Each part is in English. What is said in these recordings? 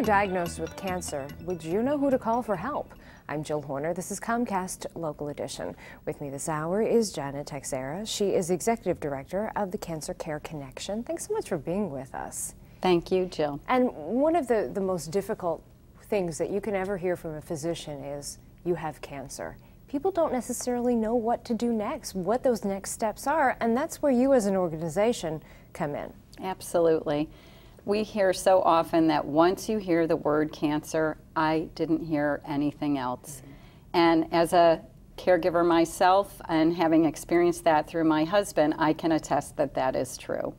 were diagnosed with cancer, would you know who to call for help? I'm Jill Horner. This is Comcast Local Edition. With me this hour is Janet Teixeira. She is Executive Director of the Cancer Care Connection. Thanks so much for being with us. Thank you, Jill. And one of the most difficult things that you can ever hear from a physician is, you have cancer. People don't necessarily know what to do next, what those next steps are, and that's where you as an organization come in. Absolutely. We hear so often that once you hear the word cancer, I didn't hear anything else. And as a caregiver myself, and having experienced that through my husband, I can attest that that is true.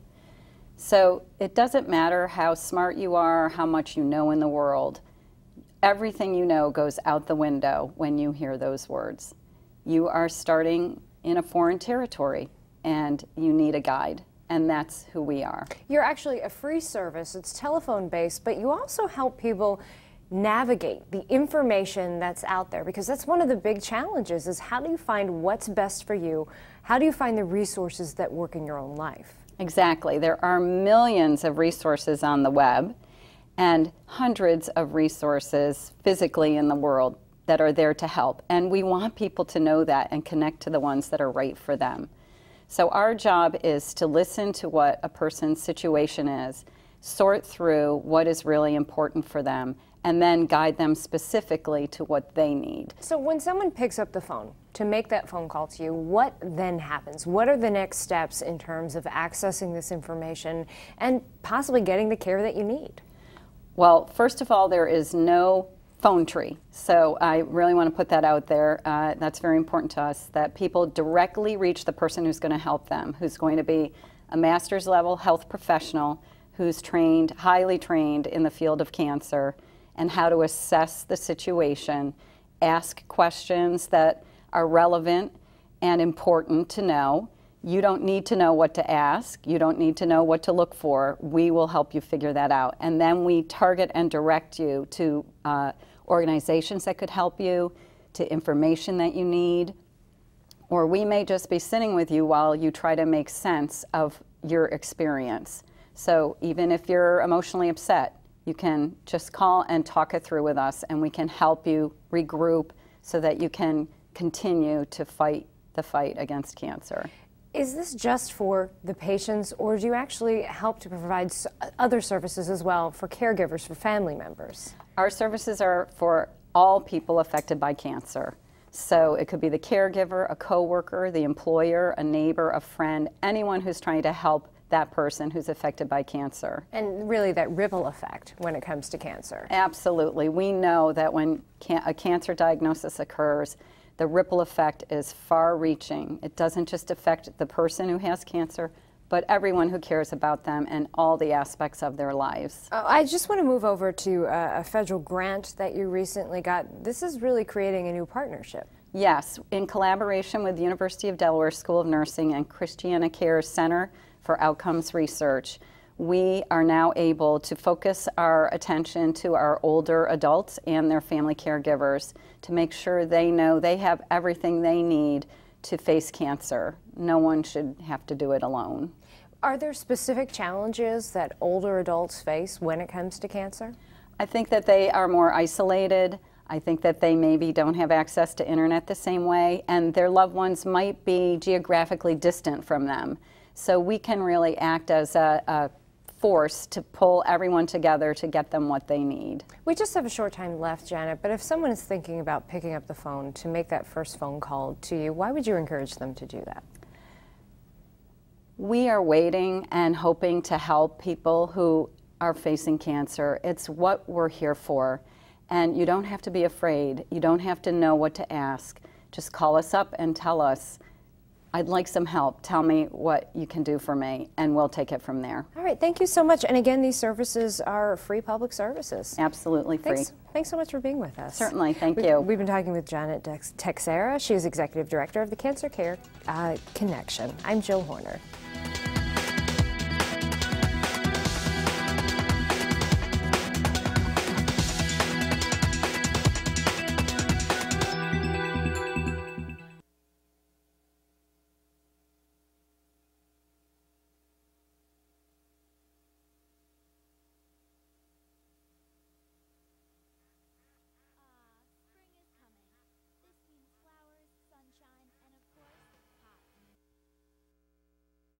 So it doesn't matter how smart you are, how much you know in the world. Everything you know goes out the window when you hear those words. You are starting in a foreign territory, and you need a guide. And that's who we are. You're actually a free service. It's telephone-based, but you also help people navigate the information that's out there, because that's one of the big challenges, is how do you find what's best for you? How do you find the resources that work in your own life? Exactly. There are millions of resources on the web and hundreds of resources physically in the world that are there to help. And we want people to know that and connect to the ones that are right for them. So our job is to listen to what a person's situation is, sort through what is really important for them, and then guide them specifically to what they need. So when someone picks up the phone to make that phone call to you, what then happens? What are the next steps in terms of accessing this information and possibly getting the care that you need? Well, first of all, there is no phone tree. So I really want to put that out there. That's very important to us, that people directly reach the person who's going to help them, who's going to be a master's level health professional who's trained, highly trained in the field of cancer and how to assess the situation, ask questions that are relevant and important to know. You don't need to know what to ask. You don't need to know what to look for. We will help you figure that out. And then we target and direct you to organizations that could help you, to information that you need, or we may just be sitting with you while you try to make sense of your experience. So even if you're emotionally upset, you can just call and talk it through with us, and we can help you regroup so that you can continue to fight the fight against cancer. Is this just for the patients, or do you actually help to provide other services as well for caregivers, for family members? Our services are for all people affected by cancer. So it could be the caregiver, a coworker, the employer, a neighbor, a friend, anyone who's trying to help that person who's affected by cancer. And really that ripple effect when it comes to cancer. Absolutely. We know that when a cancer diagnosis occurs, the ripple effect is far-reaching. It doesn't just affect the person who has cancer, but everyone who cares about them and all the aspects of their lives. I just want to move over to a federal grant that you recently got. This is really creating a new partnership. Yes, in collaboration with the University of Delaware School of Nursing and Christiana Care's Center for Outcomes Research, we are now able to focus our attention to our older adults and their family caregivers to make sure they know they have everything they need to face cancer. No one should have to do it alone. Are there specific challenges that older adults face when it comes to cancer? I think that they are more isolated. I think that they maybe don't have access to internet the same way, and their loved ones might be geographically distant from them. So we can really act as a force to pull everyone together to get them what they need. We just have a short time left, Janet, but if someone is thinking about picking up the phone to make that first phone call to you, why would you encourage them to do that? We are waiting and hoping to help people who are facing cancer. It's what we're here for. And you don't have to be afraid. You don't have to know what to ask. Just call us up and tell us, I'd like some help. Tell me what you can do for me, and we'll take it from there. All right, thank you so much. And again, these services are free public services. Absolutely free. Thanks so much for being with us. Certainly, thank you. We've been talking with Janet Teixeira. She is Executive Director of the Cancer Care Connection. I'm Jill Horner.